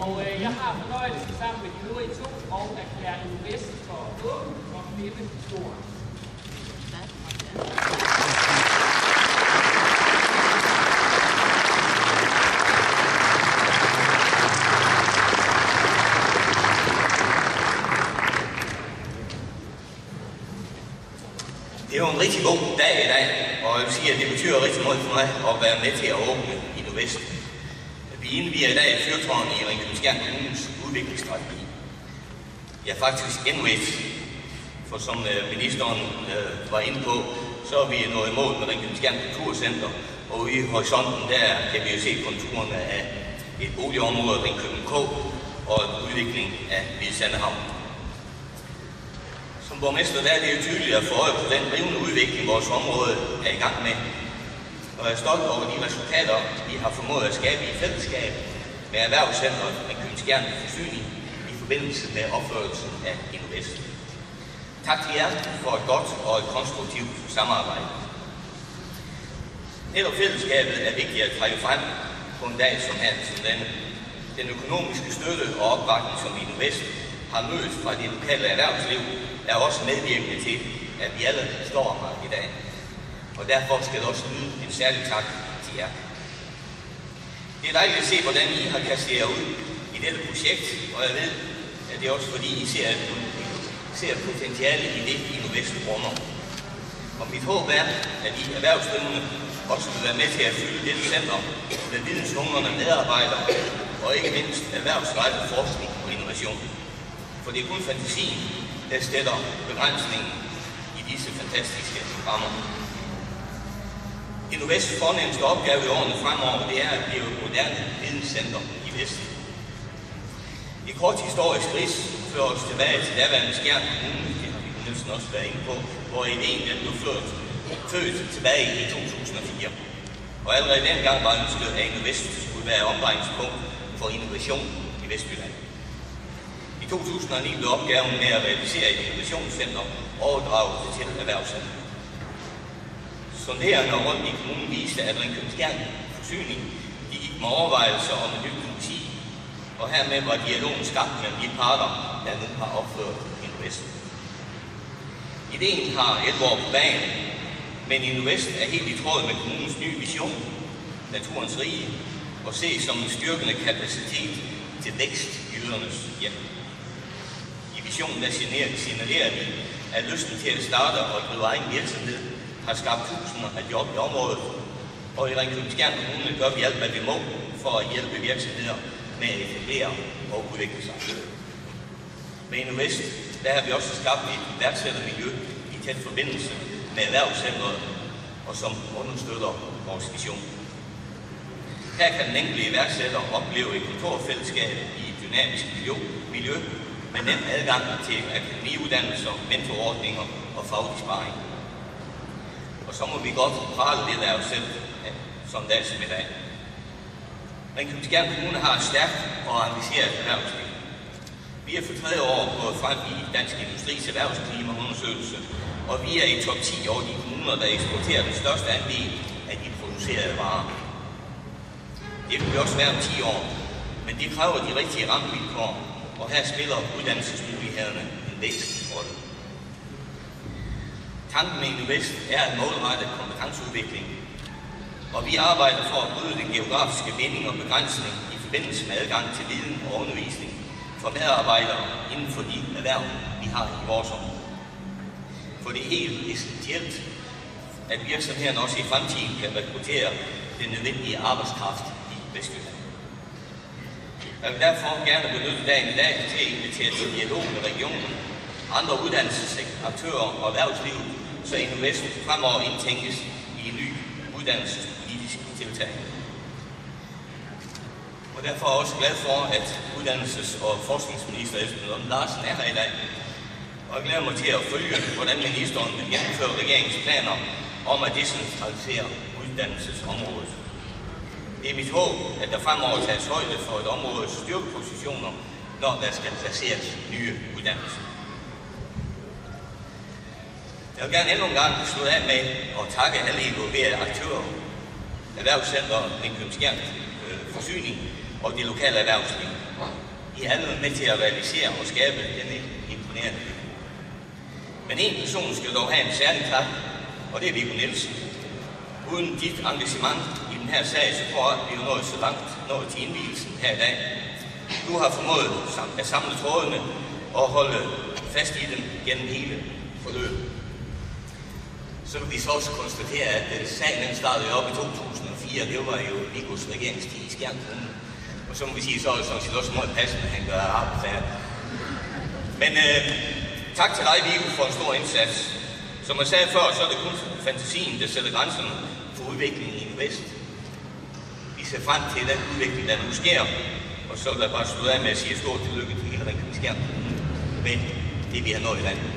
Og jeg har fornøjelsen sammen med de øvrige to og erklære Invest for åben og knippe stor. Det er jo en rigtig god dag i dag, og jeg vil sige, at det betyder rigtig meget for mig at være med til at åbne Innovest. Vi indviger i dag fyrtårnet i Ringkøbing-Skjern Kommunes udviklingsstrategi. Ja, faktisk endnu et, for som ministeren var inde på, så er vi nået i mål med Ringkøbing-Skjern Kulturcenter, og ude i horisonten der kan vi jo se konturerne af et boligområde Ringkøbing K og en udvikling af Hvide Sande Havn. Som borgmester der er det jo tydeligt at få øje på den rivende udvikling, vores område er i gang med. Og jeg er stolt over de resultater, vi har formået at skabe i fællesskab med Erhvervscentret Ringkøbing-Skjern Forsyning i forbindelse med opførelsen af Innovest. Tak til jer for et godt og et konstruktivt samarbejde. Netop fællesskabet er vigtigt at trække frem på en dag som her som denne. Den økonomiske støtte og opbakning, som Innovest har mødt fra det lokale erhvervsliv, er også medvirkende til, at vi alle står her i dag. Og derfor skal det også lyde en særlig tak til jer. Det er dejligt at se, hvordan I har kastet jer ud i dette projekt, og jeg ved, at det er også fordi, I ser potentiale i det, Innovest rummer. Og mit håb er, at I erhvervsdrivende også vil være med til at fylde dette center med videnshungrende medarbejdere, og ikke mindst erhvervsrettet forskning og innovation. For det er kun fantasien, der stiller begrænsningen i disse fantastiske rammer. Innovests fornemmeste opgave i årene fremover, det er at blive et moderne videnscenter i Vesten. I kort historisk rids fører os tilbage til daværende Skjern Kommune, det har vi næsten også været inde på, hvor ideen blev født tilbage i 2004. Og allerede dengang var ønsket, at Innovest skulle være omdrejningspunkt for innovation i Vestjylland. I 2009 blev opgaven med at realisere et innovationscenter overdraget til Erhvervscentret. Sonderende rundt i kommunen viste, at Ringkøbing-Skjern Forsyning gik med overvejelser om en ny politi, og hermed var dialogen skabt mellem de parter, der nu har opført Innovest. Ideen har 11 år på banen, men Innovest er helt i tråd med kommunens nye vision, naturens rige, og ses som en styrkende kapacitet til vækst i ydernes hjem. I visionen der signalerer vi, at lysten til at starte og drive egen virksomhed har skabt tusinder af job i området, og i Ringkøbing-Skjern Kommune gør vi alt, hvad vi må for at hjælpe virksomheder med at etablere og udvikle sig. Med Innovest der har vi også skabt et iværksættermiljø i tæt forbindelse med Erhvervscentret, og som understøtter vores vision. Her kan den enkelte iværksætter opleve et kontorfællesskab i et dynamisk miljø med nem adgang til akademiuddannelser, mentorordninger og faglig sparring. Og så må vi godt prale lidt af os selv, som dag som i dag. Ringkøbing-Skjern Kommune har et stærkt og engageret erhvervsliv. Vi er for 3 år gået frem i Dansk Industris erhvervsklimaundersøgelse, og vi er i top 10 over de kommuner, der eksporterer den største andel af de producerede varer. Det vil vi også være om 10 år, men det kræver de rigtige rammevilkår, og her spiller uddannelsesmulighederne en væsentlig rolle. Tanken med Innovest er at målrette kompetenceudvikling, og vi arbejder for at bryde den geografiske binding og begrænsning i forbindelse med adgang til viden og undervisning for medarbejdere inden for de erhverv, vi har i vores område. For det er helt essentielt, at virksomhederne også i fremtiden kan rekruttere den nødvendige arbejdskraft i Vestjylland. Jeg vil derfor gerne benytte dagen i dag til at invitere til dialog med regionen, andre uddannelsesaktører og erhvervsliv, så Innovest fremover indtænkes i en ny uddannelsespolitisk tiltag. Og derfor er jeg også glad for, at uddannelses- og forskningsminister Esben Lunde Larsen er her i dag. Og jeg glæder mig til at følge, hvordan ministeren vil gennemføre regeringens planer om at decentralisere uddannelsesområdet. Det er mit håb, at der fremover tages højde for et områdes styrkepositioner, når der skal placeres nye uddannelser. Jeg vil gerne endnu en gang slutte af med at takke alle involverede aktører, Erhvervscentret Ringkøbing-Skjern Forsyning, og det lokale erhvervsliv. I er alle med til at realisere og skabe denne imponerende by. Men en person skal dog have en særlig tak, og det er Viggo Nielsen. Uden dit engagement i den her sag, så får vi jo nået så langt nået til indvielsen her i dag. Du har formået at samle trådene og holde fast i dem gennem hele forløbet. Så kan vi så også konstatere, at sagen startede op i 2004. Det var jo Viggos regeringstid i Skjern Kommune. Og så må vi sige, så er det sådan set også meget passende, at han gør arbejdet færdigt. Men tak til dig, Viggo, for en stor indsats. Som jeg sagde før, så er det kun fantasien, der sætter grænserne for udviklingen i Vest. Vi ser frem til den udvikling, der nu sker. Og så vil jeg bare slutte af med at sige stort tillykke til hele Ringkøbing Skjern Kommune med det, vi har nået i landet.